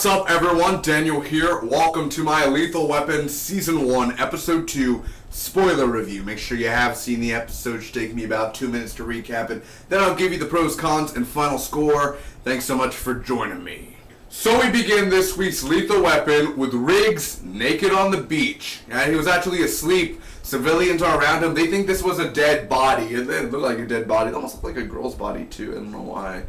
What's up, everyone? Daniel here. Welcome to my Lethal Weapon Season 1, Episode 2 spoiler review. Make sure you have seen the episode. It should take me about 2 minutes to recap it. Then I'll give you the pros, cons, and final score. Thanks so much for joining me. So we begin this week's Lethal Weapon with Riggs naked on the beach. And he was actually asleep. Civilians are around him. They think this was a dead body. It looked like a dead body. It almost looked like a girl's body, too. I don't know why.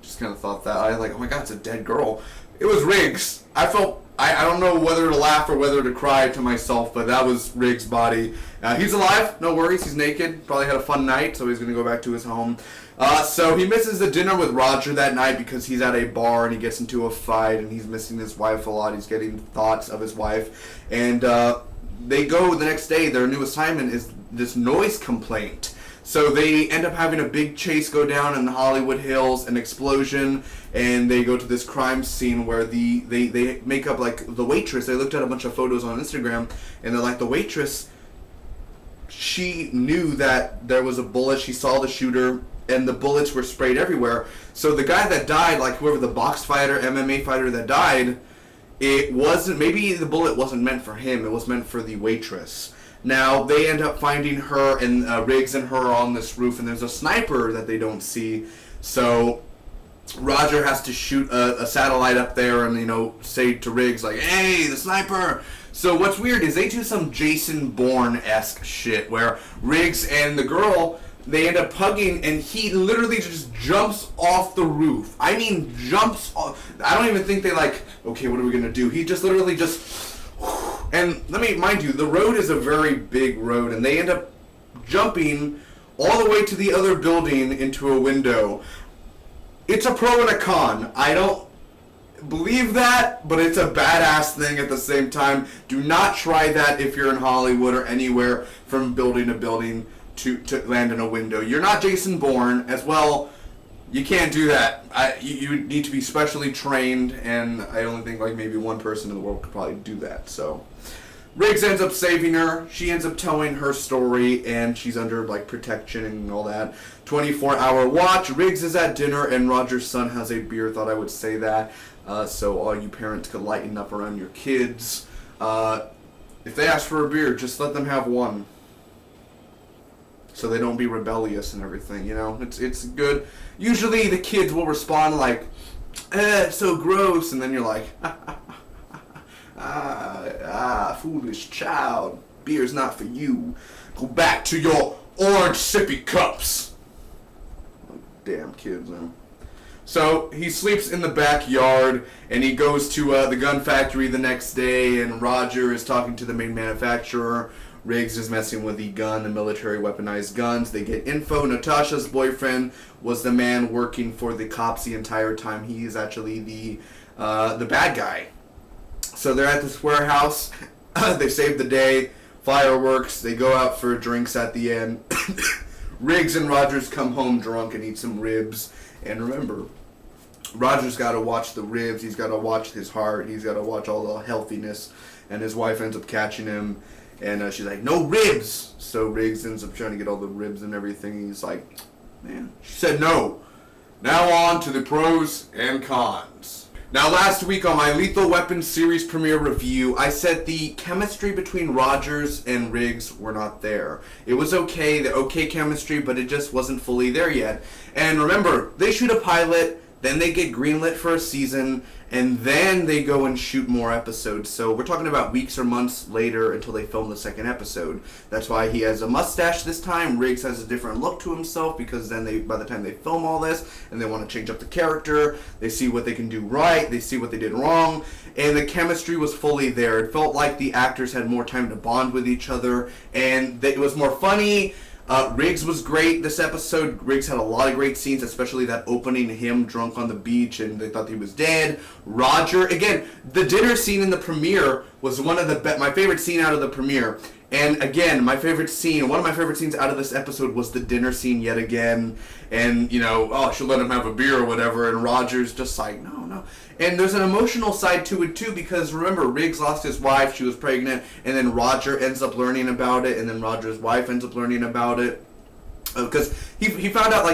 Just kind of thought that. I was like, oh my god, it's a dead girl. It was Riggs. I don't know whether to laugh or whether to cry to myself, but that was Riggs' body. He's alive, no worries, he's naked. Probably had a fun night, so he's going to go back to his home. So he misses the dinner with Roger that night because he's at a bar and he gets into a fight and he's missing his wife a lot. He's getting thoughts of his wife. And they go the next day, their new assignment is this noise complaint. So they end up having a big chase go down in the Hollywood Hills, an explosion, and they go to this crime scene where they make up like the waitress. They looked at a bunch of photos on Instagram, and they're like, the waitress, she knew that there was a bullet. She saw the shooter, and the bullets were sprayed everywhere. So the guy that died, like whoever the box fighter, MMA fighter that died, maybe the bullet wasn't meant for him. It was meant for the waitress. Now, they end up finding her and Riggs and her on this roof, and there's a sniper that they don't see. So, Roger has to shoot a satellite up there and, say to Riggs, like, hey, the sniper! So, what's weird is they do some Jason Bourne-esque shit, where Riggs and the girl, they end up hugging, and he literally just jumps off the roof. I mean, jumps off. I don't even think they okay, what are we going to do? He just literally And let me mind you, the road is a very big road, and they end up jumping all the way to the other building into a window. It's a pro and a con. I don't believe that, but it's a badass thing at the same time. Do not try that if you're in Hollywood or anywhere from building to building to land in a window. You're not Jason Bourne as well. You can't do that. You need to be specially trained, and I only think maybe one person in the world could probably do that. So Riggs ends up saving her. She ends up telling her story, and she's under protection and all that. 24-hour watch. Riggs is at dinner, and Roger's son has a beer. Thought I would say that, so all you parents could lighten up around your kids. If they ask for a beer, just let them have one, so they don't be rebellious and everything, It's good. Usually the kids will respond like, it's so gross, and then you're like, foolish child, beer's not for you. Go back to your orange sippy cups. Damn kids, man. So he sleeps in the backyard, and he goes to the gun factory the next day, and Roger is talking to the main manufacturer. Riggs is messing with the military weaponized guns. They get info. Natasha's boyfriend was the man working for the cops the entire time. He is actually the bad guy. So they're at this warehouse. They save the day. Fireworks. They go out for drinks at the end. Riggs and Rogers come home drunk and eat some ribs. And remember, Rogers got to watch the ribs. He's got to watch his heart. He's got to watch all the healthiness. And his wife ends up catching him. And she's like, no ribs! So Riggs ends up trying to get all the ribs and everything. He's like, man. She said no. Now on to the pros and cons. Now last week on my Lethal Weapon series premiere review, I said the chemistry between Rogers and Riggs were not there. It was okay, the okay chemistry, but it just wasn't fully there yet. And remember, they shoot a pilot, then they get greenlit for a season, and then they go and shoot more episodes. So we're talking about weeks or months later until they film the second episode. That's why he has a mustache this time. Riggs has a different look to himself, because then by the time they film all this and they want to change up the character, they see what they can do right, they see what they did wrong, and the chemistry was fully there. It felt like the actors had more time to bond with each other, and it was more funny. Riggs was great this episode. Riggs had a lot of great scenes, especially that opening him drunk on the beach and they thought he was dead. Roger, again, the dinner scene in the premiere was one of my favorite scene out of the premiere. And again, one of my favorite scenes out of this episode was the dinner scene yet again. And, I should let him have a beer or whatever. And Roger's just like, no. And there's an emotional side to it, too, because remember, Riggs lost his wife. She was pregnant. And then Roger ends up learning about it. And then Roger's wife ends up learning about it. Because he found out,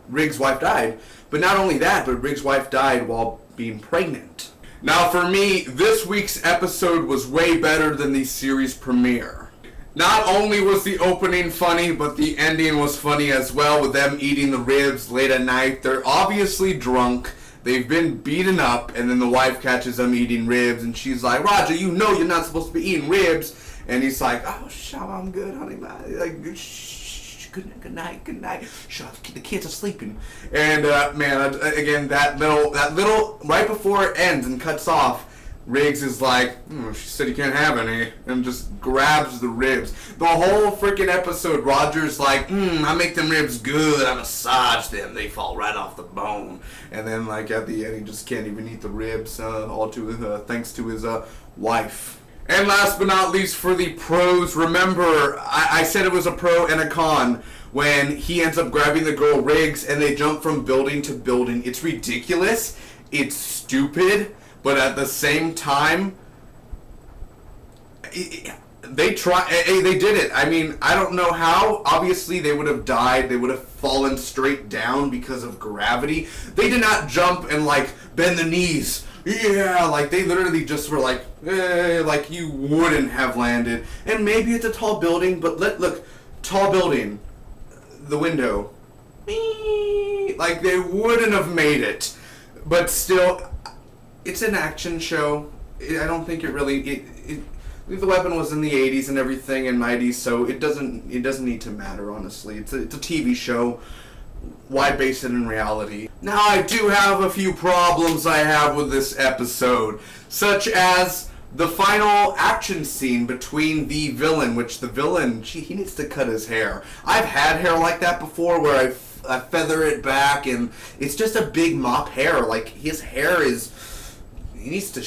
Riggs' wife died. But not only that, but Riggs' wife died while being pregnant. Now for me, this week's episode was way better than the series premiere. Not only was the opening funny, but the ending was funny as well, with them eating the ribs late at night. They're obviously drunk. They've been beaten up, and then the wife catches them eating ribs, and she's like, Roger, you know you're not supposed to be eating ribs. And he's like, oh, I'm good, honey. Like, shh, good night. Shut up, the kids are sleeping. And, man, again, that little, right before it ends and cuts off, Riggs is like, she said you can't have any, and just grabs the ribs. The whole freaking episode, Roger's like, I make them ribs good, I massage them, they fall right off the bone. And then, like, at the end, he just can't even eat the ribs, thanks to his wife. And last but not least, for the pros, remember, I said it was a pro and a con when he ends up grabbing the girl Riggs and they jump from building to building. It's ridiculous, it's stupid, but at the same time, they did it. I mean, I don't know how. Obviously, they would have died. They would have fallen straight down because of gravity. They did not jump and, like, bend the knees. Yeah, like, they literally just were like, like you wouldn't have landed. And maybe it's a tall building, but look, tall building, the window. Like, they wouldn't have made it. But still, it's an action show. I don't think it really... The Weapon was in the 80s and everything, and 90s, so it doesn't need to matter, honestly. It's a TV show. Why base it in reality? Now, I do have a few problems I have with this episode, such as the final action scene between the villain, which the villain, he needs to cut his hair. I've had hair like that before, where I feather it back, and it's just a big mop hair. Like, his hair is... He needs to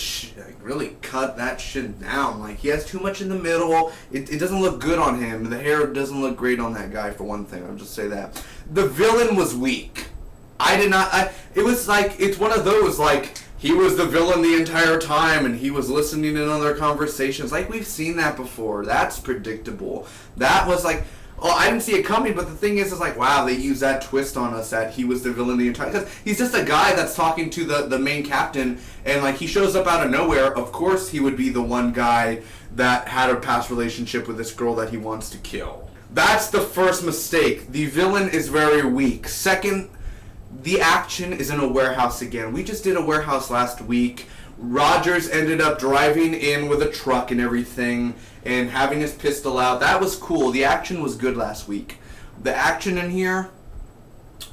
really cut that shit down. Like, he has too much in the middle. It doesn't look good on him. The hair doesn't look great on that guy, for one thing. I'll just say that. The villain was weak. It was like, it's one of those, like, he was the villain the entire time, and he was listening in on their conversations. Like, we've seen that before. That's predictable. That was like... Oh, I didn't see it coming, but the thing is like, wow, they used that twist on us that he was the villain the entire... Because he's just a guy that's talking to the main captain, and, like, he shows up out of nowhere. Of course he would be the one guy that had a past relationship with this girl that he wants to kill. That's the first mistake. The villain is very weak. Second, the action is in a warehouse again. We just did a warehouse last week. Rogers ended up driving in with a truck and everything and having his pistol out. That was cool. The action was good last week. The action in here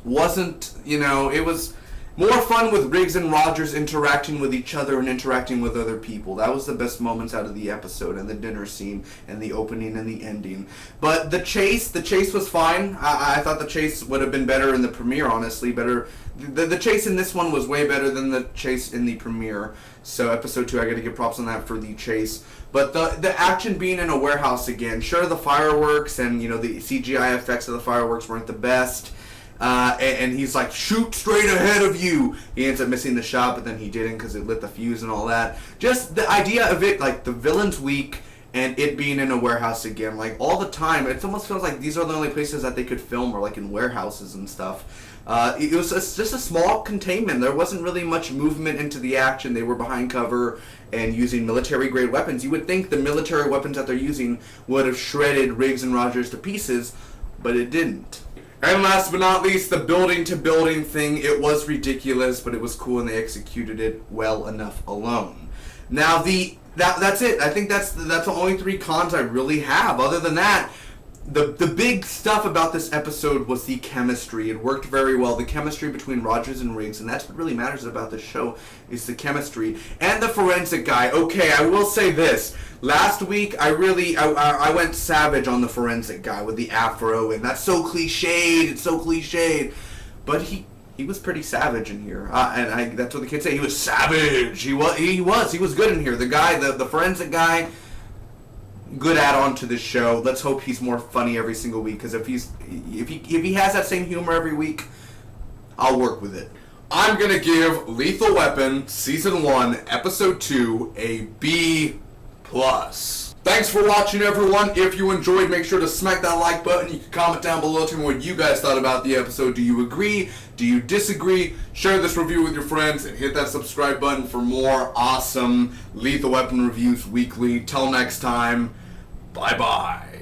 wasn't, it was more fun with Riggs and Rogers interacting with each other and interacting with other people. That was the best moments out of the episode, and the dinner scene and the opening and the ending. But the chase was fine. I thought the chase would have been better in the premiere, honestly. Better. The chase in this one was way better than the chase in the premiere. So episode 2, I gotta give props on that for the chase. But the action being in a warehouse again, sure, the fireworks and, the CGI effects of the fireworks weren't the best. And he's like, shoot straight ahead of you. He ends up missing the shot, but then he didn't because it lit the fuse and all that. Just the idea of it, like, the villain's weak and it being in a warehouse again, like, all the time. It almost feels like these are the only places that they could film, or like in warehouses and stuff. It was just a small containment. There wasn't really much movement into the action. They were behind cover and using military-grade weapons. You would think the military weapons that they're using would have shredded Riggs and Rogers to pieces, but it didn't. And last but not least, the building-to-building thing. It was ridiculous, but it was cool, and they executed it well enough alone. Now, that's it. I think that's the only 3 cons I really have. Other than that, the big stuff about this episode was the chemistry. It worked very well. The chemistry between Rogers and Riggs, and that's what really matters about this show, is the chemistry. And the forensic guy. Okay, I will say this. Last week, I went savage on the forensic guy with the afro, and that's so cliched. It's so cliched. But he was pretty savage in here. That's what the kids say. He was savage. He was good in here. The guy, the forensic guy, good add-on to this show. Let's hope he's more funny every single week, because if he has that same humor every week, I'll work with it. I'm gonna give Lethal Weapon Season 1, Episode 2 a B+. Thanks for watching, everyone. If you enjoyed, make sure to smack that like button. You can comment down below, tell me what you guys thought about the episode. Do you agree? Do you disagree? Share this review with your friends and hit that subscribe button for more awesome Lethal Weapon reviews weekly. Till next time, bye-bye.